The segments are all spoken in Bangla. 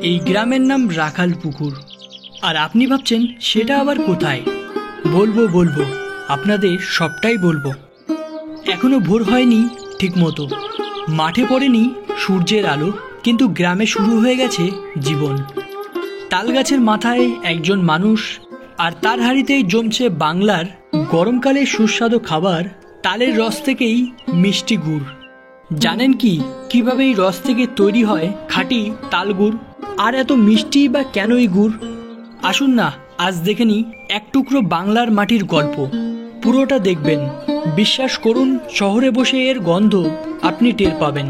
এই গ্রামের নাম রাখাল পুকুর। আর আপনি ভাবছেন সেটা আবার কোথায়? বলবো আপনাদের সবটাই বলবো। এখনো ভোর হয়নি ঠিক মতো, মাঠে পড়েনি সূর্যের আলো, কিন্তু গ্রামে শুরু হয়ে গেছে জীবন। তাল গাছের মাথায় একজন মানুষ, আর তার হাঁড়িতেই জমছে বাংলার গরমকালে সুস্বাদু খাবার, তালের রস থেকেই মিষ্টি গুড়। জানেন কি কিভাবে এই রস থেকে তৈরি হয় খাঁটি তাল গুড়? আর এত মিষ্টি বা কেনই গুড়? আসুন না আজ দেখে নিই এক টুকরো বাংলার মাটির গল্প। পুরোটা দেখবেন, বিশ্বাস করুন শহরে বসে এর গন্ধ আপনি টের পাবেন।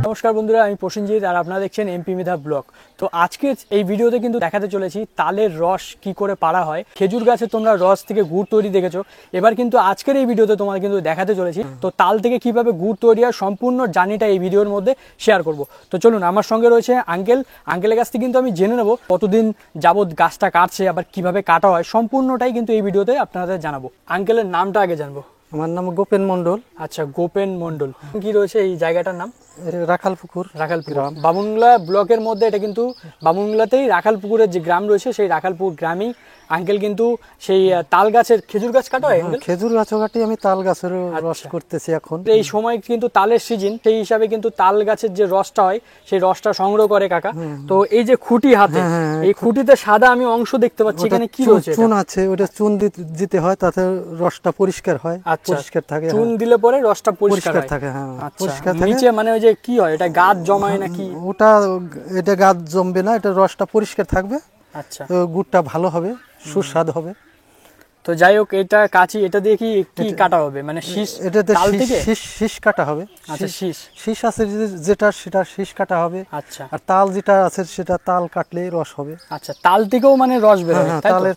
নমস্কার বন্ধুরা, আমি প্রসেনজিৎ আর আপনারা দেখছেন এমপি মেধা ব্লগ। তো আজকে এই ভিডিওতে কিন্তু দেখাতে চলেছি তালের রস কি করে পাড়া হয়। খেজুর গাছে তোমরা রস থেকে গুড় তৈরি দেখেছো, এবার কিন্তু আজকের এই ভিডিওতে তোমার কিন্তু দেখাতে চলেছি তো তাল থেকে কিভাবে গুড় তৈরি হয়, সম্পূর্ণ জার্নিটা এই ভিডিওর মধ্যে শেয়ার করব। তো চলুন, আমার সঙ্গে রয়েছে আঙ্কেলের কাছ থেকে কিন্তু আমি জেনে নেবো কতদিন যাবত গাছটা কাটছে, আবার কিভাবে কাটা হয়, সম্পূর্ণটাই কিন্তু এই ভিডিওতে আপনাদের জানাবো। আঙ্কেলের নামটা আগে জানবো। আমার নাম গোপেন মন্ডল। আচ্ছা, গোপেন মন্ডল। কি রয়েছে এই জায়গাটার নাম? রাখাল পুকুর। বামুনগোলা ব্লকের মধ্যে, এটা কিন্তু বামুনগোলাতেই রাখাল পুকুরের যে গ্রাম রয়েছে, সেই রাখালপুর গ্রামেই আঙ্কেল কিন্তু সেই তাল গাছের খেজুর গাছ কাটা হয়। খেজুর গাছও কাটি, আমি তাল গাছের রস করতেছি এখন। এই সময় কিন্তু তালের সিজন, সেই হিসাবে কিন্তু তাল গাছের যে রসটা হয় সেই রসটা সংগ্রহ করে কাকা। তো এই যে খুঁটি হাতে, এই খুঁটিতে সাদা আমি অংশ দেখতে পাচ্ছি, এখানে কি রয়েছে? চুন আছে, ওটা চুন দিতে হয়, তাতে রসটা পরিষ্কার হয়। পরিষ্কার থাকে, চুন দিলে পরে রসটা পরিষ্কার থাকে। হ্যাঁ, পরিষ্কার থাকে। নিচে মানে ওই যে কি হয়, এটা গাছ জমায় নাকি? এটা গাছ জমবে না, এটা রসটা পরিষ্কার থাকবে। আচ্ছা, গুড়টা ভালো হবে, সুস্বাদু হবে। তো যাই হোক, এটা কাঁচি, এটা দিয়ে কি কাটা হবে? মানে শীষ, এটাতে শীষ কাটা হবে। আচ্ছা, শীষ আছে যেটা, সেটা শীষ কাটা হবে। আচ্ছা, আর তাল যেটা আছে সেটা তাল কাটলেই রস হবে। আচ্ছা, তাল থেকেও মানে রস বের হয়?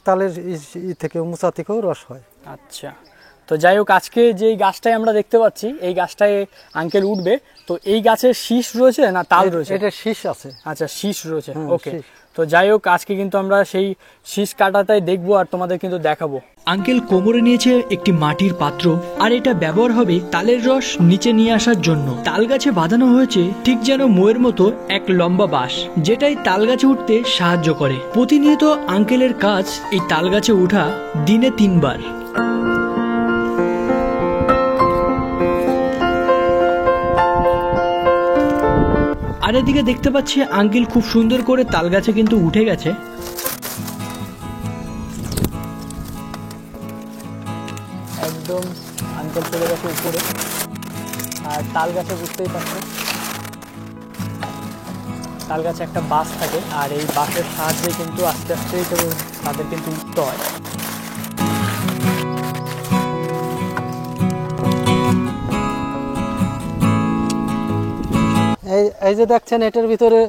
তালের থেকে মোচা থেকেও রস হয়। আচ্ছা, তো যাই হোক, আজকে যে গাছটায় আমরা দেখতে পাচ্ছি, এই গাছটায় আঙ্কেল উঠবে। তো এই গাছের শীষ রয়েছে না তাল রয়েছে? এটা শীষ আছে। আচ্ছা, শীষ রয়েছে। ওকে, তো যাই হোক, আজকে কিন্তু আমরা সেই শীষ কাটাটাই দেখবো আর তোমাদের কিন্তু দেখাবো। আঙ্কেল কোমরে নিয়েছে একটি মাটির পাত্র, আর এটা ব্যবহার হবে তালের রস নিচে নিয়ে আসার জন্য। তাল গাছে বাঁধানো হয়েছে ঠিক যেন ময়ের মতো এক লম্বা বাঁশ, যেটাই তাল গাছে উঠতে সাহায্য করে। প্রতিনিয়ত আঙ্কেলের কাজ এই তাল গাছে ওঠা, দিনে 3 বার। আর এদিকে দেখতে পাচ্ছি আঙ্কেল খুব সুন্দর করে তাল গাছে কিন্তু উঠে গেছে। একদম আঙ্কেল চলে গেছে উপরে, আর তাল গাছে বুঝতেই পারছো, তাল গাছে একটা বাঁশ থাকে, আর এই বাঁশের সাহায্যে কিন্তু আস্তে আস্তে তাদের কিন্তু উঠতে হয়। এই যে দেখছেন, এটার ভিতরে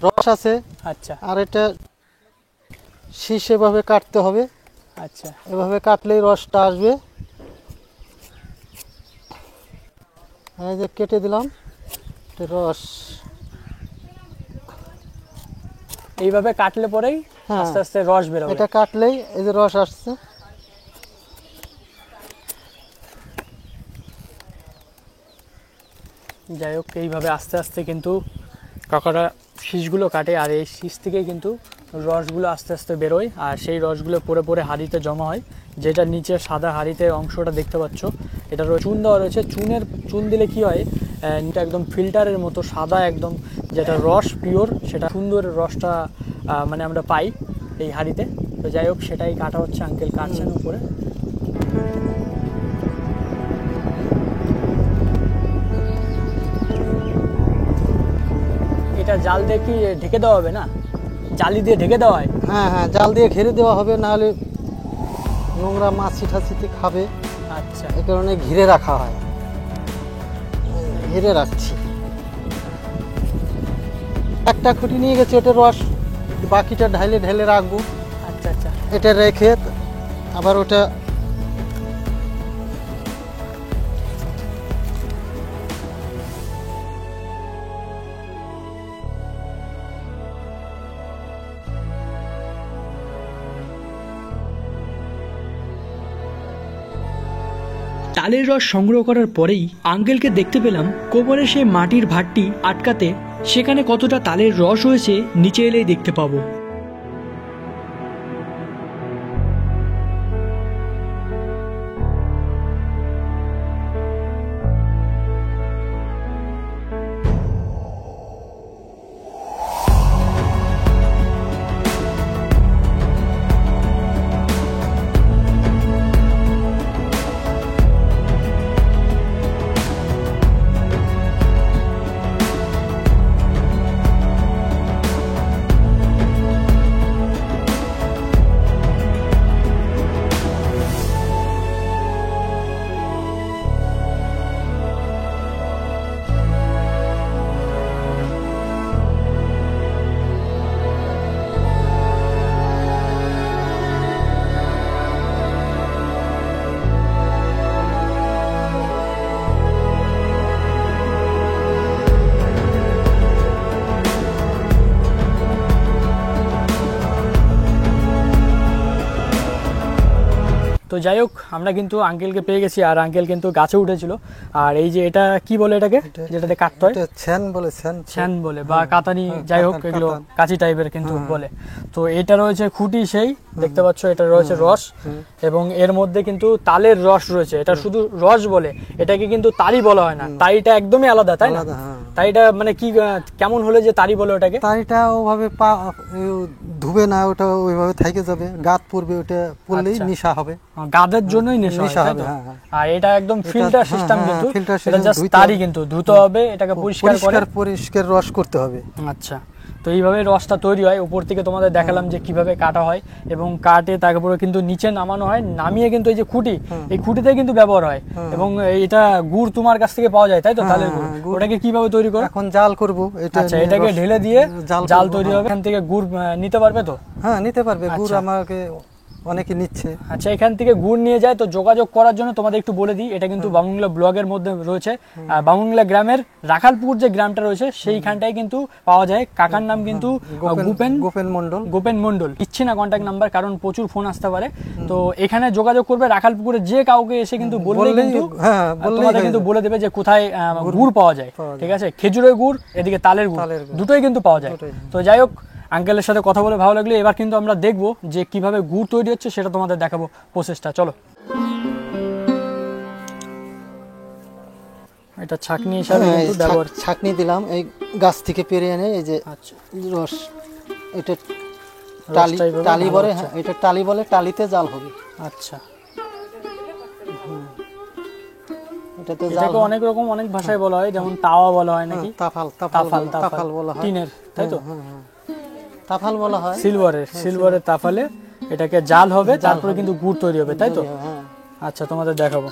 রস আছে। আচ্ছা, আর এটা শীষ এভাবে কাটতে হবে। আচ্ছা, এভাবে কাটলেই রসটা আসবে। এই যে কেটে দিলাম রস, এইভাবে কাটলে পরেই আস্তে আস্তে রস বেরোবে। এটা কাটলেই এই যে রস আসছে। যাই হোক, এইভাবে আস্তে আস্তে কিন্তু কাকারা শীষগুলো কাটে, আর এই শীষ থেকেই কিন্তু রসগুলো আস্তে আস্তে বেরোয়, আর সেই রসগুলো পরে পরে হাঁড়িতে জমা হয়। যেটা নিচে সাদা হাঁড়িতে অংশটা দেখতে পাচ্ছ, এটা চুন দেওয়া রয়েছে। চুন দিলে কি হয়, এটা একদম ফিল্টারের মতো সাদা, একদম যেটা রস পিওর, সেটা সুন্দর রসটা মানে আমরা পাই এই হাঁড়িতে। তো যাই হোক, সেটাই কাটা হচ্ছে, আঙ্কেল কাটছেন উপরে। এটা জাল দিয়ে কি ঢেকে দেওয়া হবে? না, জালি দিয়ে ঢেকে দেওয়া হয়? হ্যাঁ, জাল দিয়ে ঘিরে দেওয়া হবে, নাহলে নোংরা মাছি ঠাছিতে খাবে। আচ্ছা, এই কারণে ঘিরে রাখা হয়। ঘিরে রাখছি। একটা খুঁটি নিয়ে গেছি, ওটা রস বাকিটা ঢেলে রাখবো। আচ্ছা, আচ্ছা, এটা রেখে আবার ওটা তালের রস সংগ্রহ করার পরেই আঙ্কেলকে দেখতে পেলাম কোমরে সেই মাটির ভাঁড়টি আটকাতে সেখানে কতটা তালের রস হয়েছে নিচে এলেই দেখতে পাবো। তো যাই হোক, আমরা কিন্তু আঙ্কেলকে পেয়ে গেছি, আর আঙ্কেল কিন্তু গাছে উঠেছিল। আর এই যে এটা কি বলে এটাকে, যেটাতে কাটতে হয়, ছ্যান বলে, ছ্যান বলে বা কাতানি, যাই হোক এগুলো কাঁচি টাইপের কিন্তু বলে। তো এটা রয়েছে খুঁটি, সেই দেখতে পাচ্ছ এটা রয়েছে রস, এবং এর মধ্যে কিন্তু তালের রস রয়েছে। এটা শুধু রস বলে, এটাকে কিন্তু তারি বলা হয় না। তারিটা একদমই আলাদা, তাই না? তারিটা মানে কি, কেমন হলে যে তারি বলে ওটাকে? তারিটা ওভাবে ধুবে না, ওটা ওইভাবে থেকে যাবে, গাত পড়বে, ওটা পড়লেই নিশা হবে, গাদের জন্যই নেশা হবে। আর এটা একদম ফিল্টার সিস্টেম, কিন্তু এটা জাস্ট তারি, কিন্তু ধুতে হবে, এটাকে পরিষ্কার রস করতে হবে। আচ্ছা, তো এইভাবে রসটা তৈরি হয়। উপর থেকে তোমাদের দেখালাম যে কিভাবে কাটা হয়, এবং কাটে তারপরে কিন্তু নিচে নামানো হয়, নামিয়ে কিন্তু এই যে খুঁটি, এই খুঁটিতে কিন্তু ব্যবহার হয়। এবং এটা গুড় তোমার কাছ থেকে পাওয়া যায়, তাই তো? তালের গুড়, ওটাকে কিভাবে তৈরি করো? এখন জাল করব। আচ্ছা, এটাকে ঢেলে দিয়ে জাল তৈরি হবে। এখান থেকে গুড় নিতে পারবে তো? হ্যাঁ, নিতে পারবে। গুড় আমাকে অনেকে নিচ্ছে। আচ্ছা, এখান থেকে গুড় নিয়ে যায়। তো যোগাযোগ করার জন্য তোমাদের একটু বলে দিই, এটা কিন্তু বামুনগোলা ব্লগের মধ্যে রয়েছে। আর বামুনগোলা গ্রামের রাখালপুর যে গ্রামটা রয়েছে সেইখানটাই কিন্তু পাওয়া যায়। কাকার নাম কিন্তু গোপেন মন্ডল। ইচ্ছে না কন্ট্যাক্ট নাম্বার, কারণ প্রচুর ফোন আসতে পারে। তো এখানে যোগাযোগ করবে, রাখালপুরে যে কাউকে এসে কিন্তু বললেই কিন্তু তোমাদের কিন্তু বলে দেবে যে কোথায় গুড় পাওয়া যায়। ঠিক আছে, খেজুরের গুড়, এদিকে তালের গুড়, দুটোই কিন্তু পাওয়া যায়। তো যাই হোক, আঙ্কেলের সাথে কথা বলে ভালো লাগলো। এবার কিন্তু আমরা দেখবো যে কিভাবে গুড় তৈরি হচ্ছে, সেটা তোমাদের দেখাবো প্রসেসটা। চলো। এটা ছাকনি হিসাবে কিন্তু ব্যবহার, ছাকনি দিলাম এই গাছ থেকে পেরে এনে, এই যে রস, এটা টালি বলে। হ্যাঁ, এটা টালি বলে, টালিতে জাল হবে। আচ্ছা, এটাতে এটাকে অনেক রকম অনেক ভাষায় বলা হয়, যেমন তাওয়া বলা হয় নাকি, তাফাল বলা হয়, টিনের, তাই তো? তাফাল বলা হয়, সিলভারের তাফালে এটাকে জাল হবে, তারপরে কিন্তু গুড় তৈরি হবে, তাই তো? আচ্ছা, তোমাদের দেখাবো।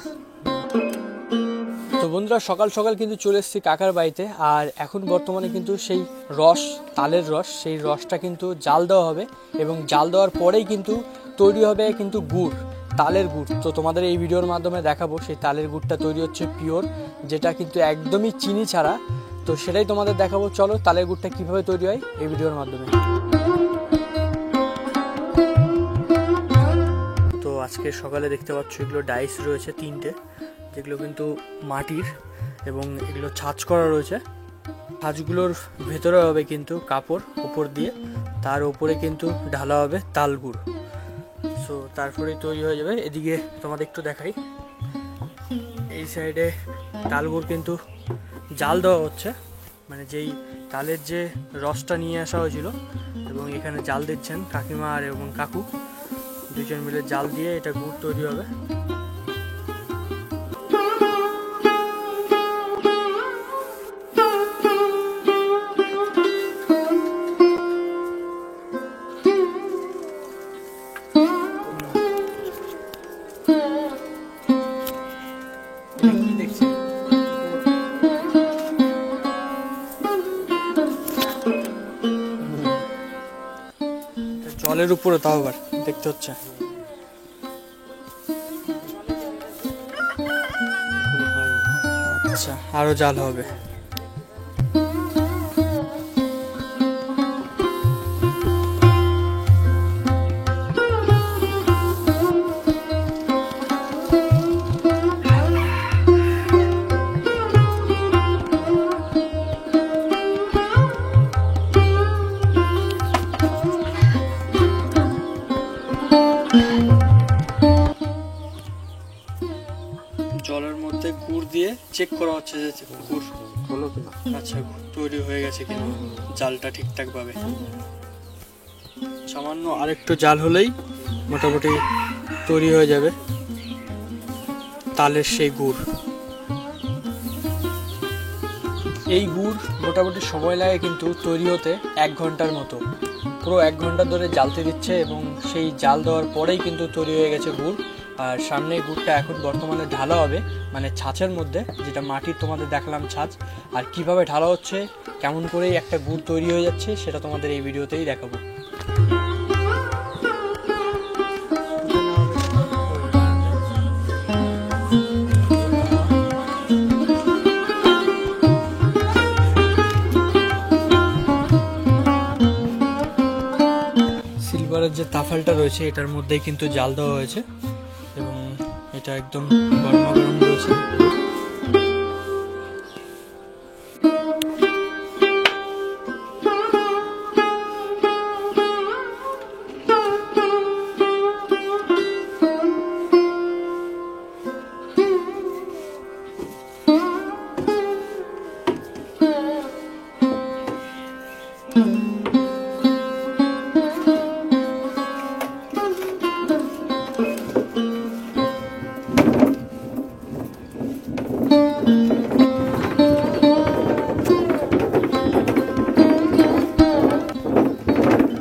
তো বন্ধুরা, সকাল সকাল কিন্তু চলে এসেছি কাকার বাড়িতে। আর এখন বর্তমানে কিন্তু সেই রস, তালের রস, সেই রসটা কিন্তু জাল দেওয়া হবে, এবং জাল দেওয়ার পরেই কিন্তু তৈরি হবে কিন্তু গুড়, তালের গুড়। তো তোমাদের এই ভিডিওর মাধ্যমে দেখাবো সেই তালের গুড়টা তৈরি হচ্ছে পিওর, যেটা কিন্তু একদমই চিনি ছাড়া। তো সেটাই তোমাদের দেখাবো। চলো, তালের গুড়টা কিভাবে তৈরি হয় এই ভিডিওর মাধ্যমে। তো আজকে সকালে দেখতে পাচ্ছ এগুলো ডাইস রয়েছে 3টে, যেগুলো কিন্তু মাটির, এবং এগুলো ছাঁচ করা রয়েছে। ছাঁচগুলোর ভেতরে হবে কিন্তু কাপড় উপর দিয়ে, তার উপরে কিন্তু ঢালা হবে তাল গুড়। সো তারপরেই তৈরি হয়ে যাবে। এদিকে তোমাদের একটু দেখাই, এই সাইডে তাল গুড় কিন্তু জাল দেওয়া হচ্ছে, মানে যেই তালের যে রসটা নিয়ে আসা হয়েছিল, এবং এখানে জাল দিচ্ছেন কাকিমা আর এবং কাকু, দুজন মিলে জাল দিয়ে এটা গুড় তৈরি হবে। জলের উপরে, তাও আবার দেখতে হচ্ছে। আচ্ছা, আরো জাল হবে। চেক করা হচ্ছে যে গুড় হলো কিনা। আচ্ছা তৈরি হয়ে গেছে কিনা, জালটা ঠিকঠাক ভাবে। সামান্য আরেকটু জাল হলেই মোটামুটি তৈরি হয়ে যাবে তালের সেই গুড়। এই গুড় মোটামুটি সময় লাগে কিন্তু তৈরি হতে 1 ঘন্টার মতো। পুরো 1 ঘন্টা ধরে জ্বালতে দিচ্ছে এবং সেই জাল দেওয়ার পরেই কিন্তু তৈরি হয়ে গেছে গুড়। আর সামনে গুড়টা এখন বর্তমানে ঢালা হবে, মানে ছাঁচের মধ্যে, যেটা মাটির তোমাদের দেখালাম ছাঁচ। আর কিভাবে ঢালা হচ্ছে, কেমন করেই একটা গুড় তৈরি হয়ে যাচ্ছে, সেটা তোমাদের এই ভিডিওতেই দেখাবো। সিলভারের যে তাফালটা রয়েছে এটার মধ্যেই কিন্তু জাল দেওয়া হয়েছে এবং এটা একদম গরমাগরম রয়েছে।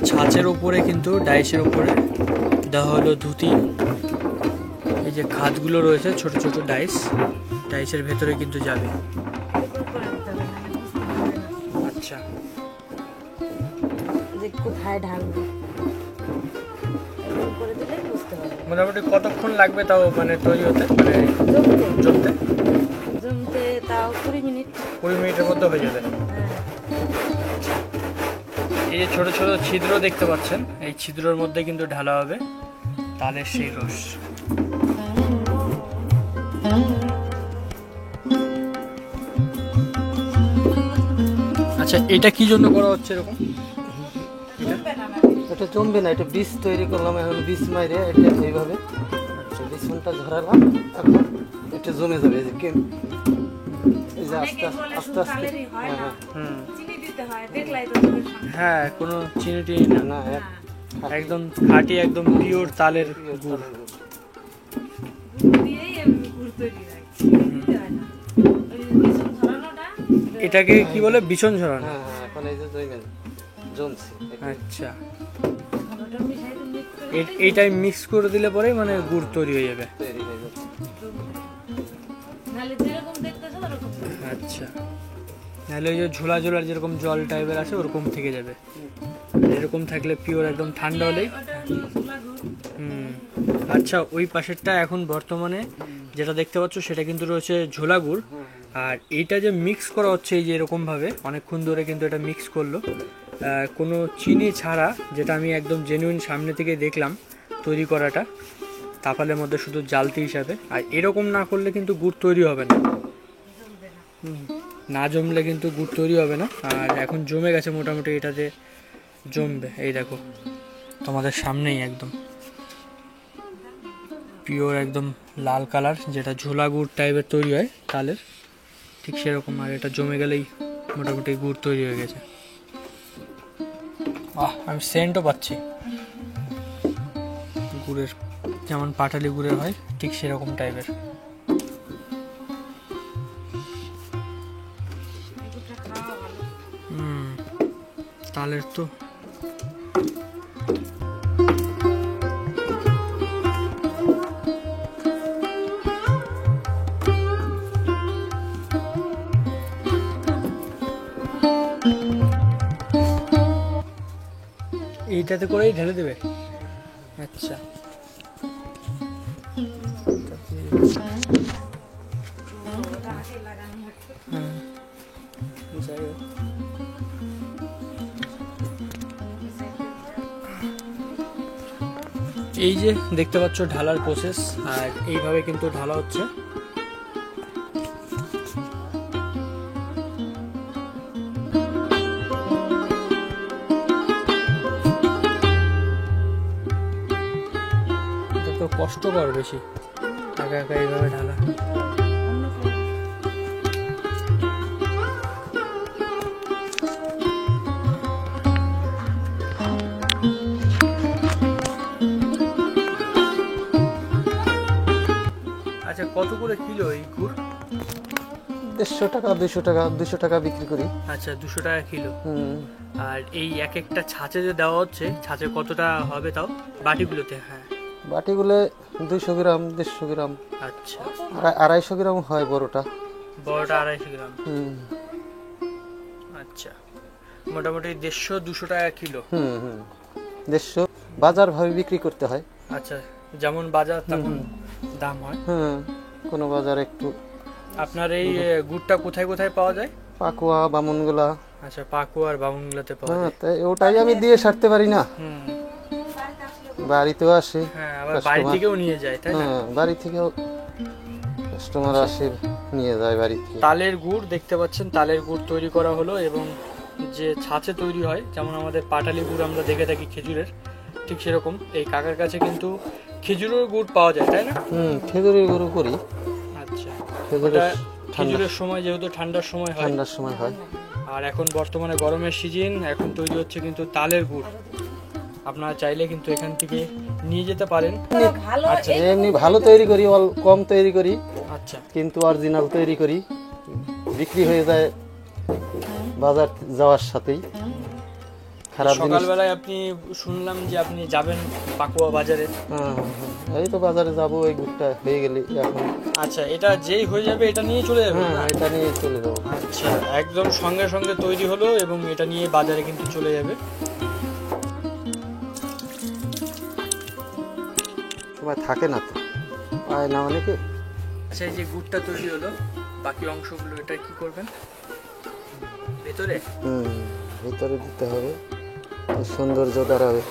ছাঁচের উপরে কিন্তু ডাইসের উপরে দেওয়া হলো ধুতি। এই যে খাতগুলো রয়েছে ছোট ছোট ডাইসের ভেতরে কিন্তু যাবে। আচ্ছা কোথায় ঢালবো করে দিলে বুঝতে হবে। মোটামুটি কতক্ষণ লাগবে তাও মানে তৈরি হতে, মানে জমতে? জমতে তাও 20 মিনিট। 20 মিনিটের মধ্যে হয়ে যাবে। এই যে ছোট ছোট ছিদ্র দেখতে পাচ্ছেন, এই ছিদ্রের মধ্যে কিন্তু ঢালা হবে তালের সেই রস। আচ্ছা এটা কি জন্য করা হচ্ছে এরকম? এটা জমবে না, এটা বীজ তৈরি করলাম, এখন বীজ মাইরে এটা এইভাবে বিছনটা ঝরালাম, এখন এটা জমে যাবে। এই যে এই যে আস্তে আস্তে আস্তে হ্যাঁ, কোনো চিনি টিনি না, না একদম খাঁটি, একদম পিওর তালের গুড়। এটাকে কি বলে? বিছন ঝরানো। হ্যাঁ হ্যাঁ, এখন এই যে জমছে। আচ্ছা এইটাই মিক্স করে দিলে পরে মানে গুড় তৈরি হয়ে যাবে। তৈরি হয়ে যাবে। আচ্ছা, নাহলে ওই যে ঝোলা ঝোলার যেরকম জল টাইপের আছে ওরকম থেকে যাবে। এরকম থাকলে পিওর একদম ঠান্ডা হলেই। আচ্ছা ওই পাশেরটা এখন বর্তমানে যেটা দেখতে পাচ্ছ সেটা কিন্তু রয়েছে ঝোলা গুড়। আর এইটা যে মিক্স করা হচ্ছে এই যে এরকমভাবে অনেকক্ষণ ধরে কিন্তু এটা মিক্স করলো কোনো চিনি ছাড়া, যেটা আমি একদম জেনুইন সামনে থেকে দেখলাম তৈরি করাটা তাফালের মধ্যে শুধু জ্বালতি হিসাবে। আর এরকম না করলে কিন্তু গুড় তৈরি হবে না, না জমলে কিন্তু গুড় তৈরি হবে না। আর এখন জমে গেছে মোটামুটি, এটাতে জমবে। এই দেখো তোমাদের সামনেই একদম পিওর একদম লাল কালার, যেটা ঝোলা গুড় টাইপের তৈরি হয় তালের, ঠিক সেরকম। আর এটা জমে গেলেই মোটামুটি গুড় তৈরি হয়ে গেছে। আমি সেন্টও পাচ্ছি গুড়ের, যেমন পাটালি গুড়ের হয় ঠিক সেরকম টাইপের। তালের তো এইটাতে করেই ঢেলে দেবে। আচ্ছা যাই হোক, এই যে দেখতে পাচ্ছ ঢালার প্রসেস, আর এইভাবে কিন্তু ঢালা হচ্ছে। এটা তো কষ্টকর বেশি, একা একা এইভাবে ঢালা। করে কিলো এই গুড়? 150 টাকা 200 টাকা 200 টাকা বিক্রি করি। আচ্ছা, 200 টাকা কিলো। হুম, আর এই এক একটা ছাঁচে যে দেওয়া হচ্ছে, ছাঁচে কতটা হবে তাও বাটিগুলোতে? হ্যাঁ, বাটিগুলো 200 গ্রাম 150 গ্রাম আচ্ছা, 250 গ্রাম হয় বড়টা। বড়টা 250 গ্রাম। হুম আচ্ছা, মোটামুটি 150-200 টাকা কিলো। হুম হুম 150 বাজার ভাবে বিক্রি করতে হয়। আচ্ছা, যেমন বাজার তেমন দাম হয়। হুম, কোনো বাজার একটু। আপনার এই গুড়টা কোথায় কোথায় পাওয়া যায়? পাকুয়া বামনগোলা। আচ্ছা, পাকুয়ার বামুনগুলোতে পাওয়া হ্যাঁ, যায়। তাই ওটাই আমি দিয়ে সারতে পারি না, হুম, বাড়িতেও আসে। হ্যাঁ, আবার বাড়ি Customer। থেকেও নিয়ে যায়, তাই না? হ্যাঁ, বাড়ি থেকেও কাস্টমার আসে, নিয়ে যায় বাড়ি থেকে। তালের গুড় দেখতে পাচ্ছেন, তালের গুড় তৈরি করা হলো এবং যে ছাঁচে তৈরি হয়, যেমন আমাদের পাটালি গুড় আমরা দেখে থাকি খেজুরের, ঠিক সেরকম এই কাকার কাছে কিন্তু খেজুরের গুড় পাওয়া যায়, তাই না? হুম, খেজুরের গুঁড়ো করি। আচ্ছা, খেজুরের ওটা ঠান্ডা খেজুরের সময় যেহেতু ঠান্ডার সময় হয়, ঠান্ডার সময় হয়। আর এখন বর্তমানে গরমের সিজন, এখন তৈরি হচ্ছে কিন্তু তালের গুড়। আপনারা চাইলে কিন্তু এখান থেকে নিয়ে যেতে পারেন। ভালো আচ্ছা, এমনি ভালো তৈরি করি, কম তৈরি করি, আচ্ছা, কিন্তু অরিজিনাল তৈরি করি, বিক্রি হয়ে যায় বাজার যাওয়ার সাথেই। খারাপ জিনিস। সকালবেলায় আপনি শুনলাম যে আপনি যাবেন পাকুয়া বাজারে। হ্যাঁ, হ্যাঁ, এই তো বাজারে যাবো, এই গুড়টা হয়ে গেলে এখন। আচ্ছা, এটা যেই হয়ে যাবে এটা নিয়ে চলে যাবে? হ্যাঁ, এটা নিয়ে চলে যাবো। আচ্ছা, একদম সঙ্গে সঙ্গে তৈরি হলো এবং এটা নিয়ে বাজারে কিন্তু চলে যাবে। সময় থাকে না তো, পায় না অনেকে। আচ্ছা, এই যে গুড়টা তৈরি হলো, বাকি অংশগুলো এটা কি করবেন ভেতরে? হুম, ভিতরে দিতে হবে, সৌন্দর্য দাঁড়াবে।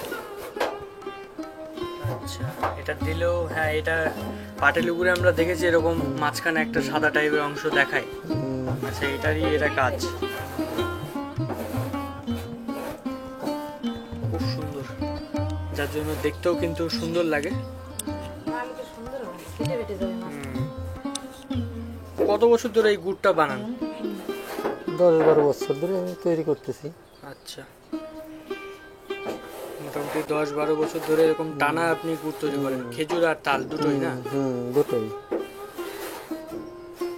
আচ্ছা, এটা দিলেও, হ্যাঁ, এটা পাটালি গুড়ে আমরা দেখেছি এরকম মাঝখানে একটা সাদা টাইপের অংশ দেখায়। হুম, আচ্ছা, এটারই এটা কাজ। খুব সুন্দর, যার জন্য দেখতেও কিন্তু সুন্দর লাগে। ভালো তো সুন্দর হবে, কেটে বেটে যাবে না। কত বছর ধরে এই গুড়টা বানান? 10-12 বছর ধরে আমি তৈরি করতেছি। আচ্ছা, মোটামুটি 10-12 বছর ধরে এরকম টানা আপনি গুড় তৈরি করেন, খেজুর আর তাল দুটোই না? হুম, দুটোই।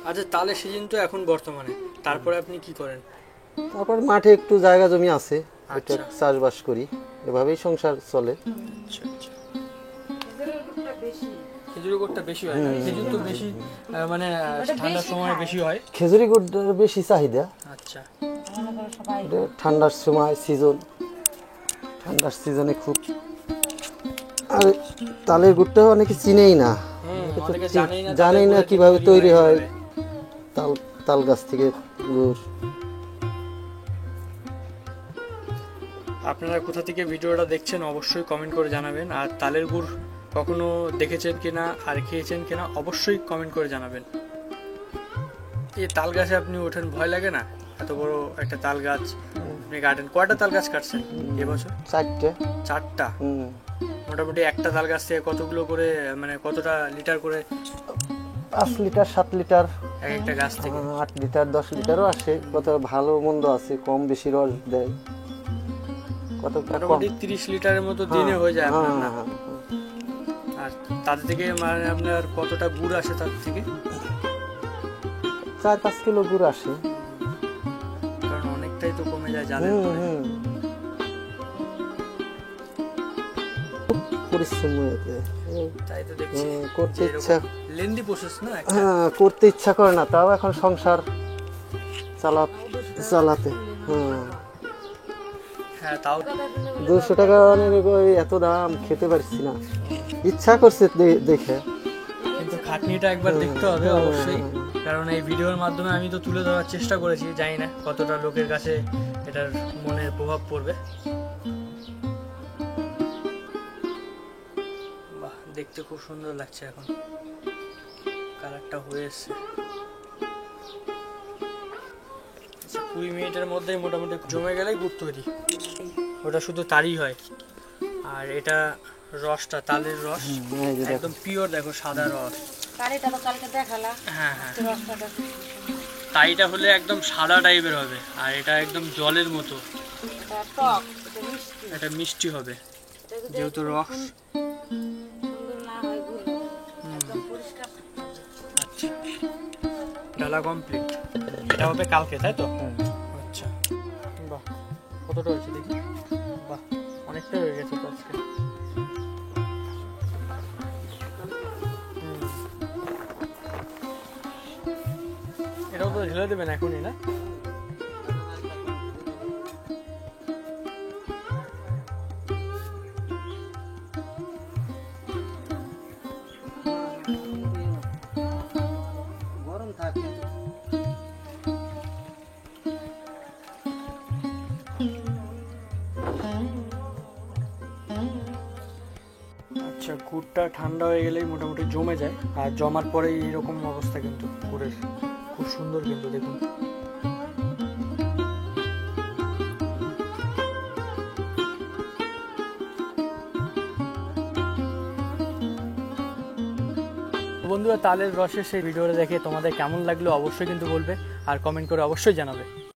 আচ্ছা, তালের সিজন তো এখন বর্তমানে, তারপরে আপনি কি করেন? তারপর মাঠে একটু জায়গা জমি আছে, এটা আচ্ছা। চাষবাস করি, এভাবেই সংসার চলে। আচ্ছা, আচ্ছা, খেজুরের গুড়টা বেশি হয় না? খেজুর তো বেশি মানে ঠান্ডার সময় বেশি হয়। খেজুরি গুড়ের বেশি চাহিদা। আচ্ছা, সবাই এটা ঠান্ডার সময় ঠান্ডার সিজনে খুব। আর তালের গুড়টা অনেকে চিনেই না, অনেকে জানেই না কিভাবে তৈরি হয়। তাল গাছ থেকে গুড়। আপনারা কোথা থেকে ভিডিওটা দেখছেন অবশ্যই কমেন্ট করে জানাবেন, আর তালের গুড় কখনো দেখেছেন কিনা আর খেয়েছেন কিনা অবশ্যই কমেন্ট করে জানাবেন। এই তাল গাছে আপনি ওঠেন, ভয় লাগে না? এত বড় একটা তাল গাছ আপনি কাটেন। কয়টা তাল গাছ কাটছেন এবছর? 4টা। হুম, মোটামুটি একটা তাল গাছ থেকে কতগুলো করে, মানে কতটা লিটার করে 5 লিটার 7 লিটার এক একটা গাছ থেকে? 8 লিটার 10 লিটারও আসে। কত ভালো মন্দ আছে, কম বেশি রস দেয়, কত কম। মোটামুটি 30 লিটারের মতো দিনে হয়ে যায় আপনার না? হ্যাঁ, আর তার থেকে মানে আপনার কতটা গুড় আসে তার থেকে? 4-5 কিলো গুড় আসে। কারণ অনেকটাই তো কমে যায় জালের হুম, পরে। হুম। পরিশ্রম হয়েছে। তাই তো দেখছি করতে যে ইচ্ছা, এরকম লেন্দি প্রসেস না একটা? হ্যাঁ, করতে ইচ্ছা করে না, তাও এখন সংসার চালাতে। হ্যাঁ, তাও 200 টাকা এত দাম, খেতে পারছি না, ইচ্ছা করছে দেখে। কিন্তু খাটনিটা একবার দেখতে হবে অবশ্যই, কারণ এই ভিডিওর মাধ্যমে আমি তো তুলে ধরার চেষ্টা করেছি, জানি না কতটা লোকের কাছে এটার মনের প্রভাব পড়বে। বাহ, দেখতে খুব সুন্দর লাগছে, এখন কালারটা হয়ে এসছে। 20 মিনিটের মধ্যেই মোটামুটি জমে গেলেই গুড় তৈরি। ওটা শুধু তারই হয়, আর এটা রসটা তালের রস এই যে দেখো। একদম পিওর, দেখো সাদা রস। কারিটা তো কালকে দেখালা, হ্যাঁ, হ্যাঁ, রসটা দেখো। তাইটা হলে একদম সাদা টাইপের হবে, আর এটা একদম জলের মতো, এটা টক, এটা মিষ্টি। এটা মিষ্টি হবে এটা যদি যেহেতু রস। সুন্দর না হয় গুড় হবে। একদম পরিষ্কার থাকতে হবে। আচ্ছা, ঢালা কমপ্লিট। এটা হবে কালকে, তাই তো? আচ্ছা, বাহ, কতটা হয়েছে দেখি। বাহ, অনেকটা হয়ে গেছে তো আজকে। এটাও তো ঢেলে দেবেন এখনই, না? গরম থাকে। আচ্ছা, গুড়টা ঠান্ডা হয়ে গেলেই মোটামুটি জমে যায়, আর জমার পরেই এইরকম অবস্থা কিন্তু গুড়ের। খুব সুন্দর কিন্তু, দেখুন। বন্ধুরা, তালের রসের সেই ভিডিওটা দেখে তোমাদের কেমন লাগলো অবশ্যই কিন্তু বলবে, আর কমেন্ট করে অবশ্যই জানাবে।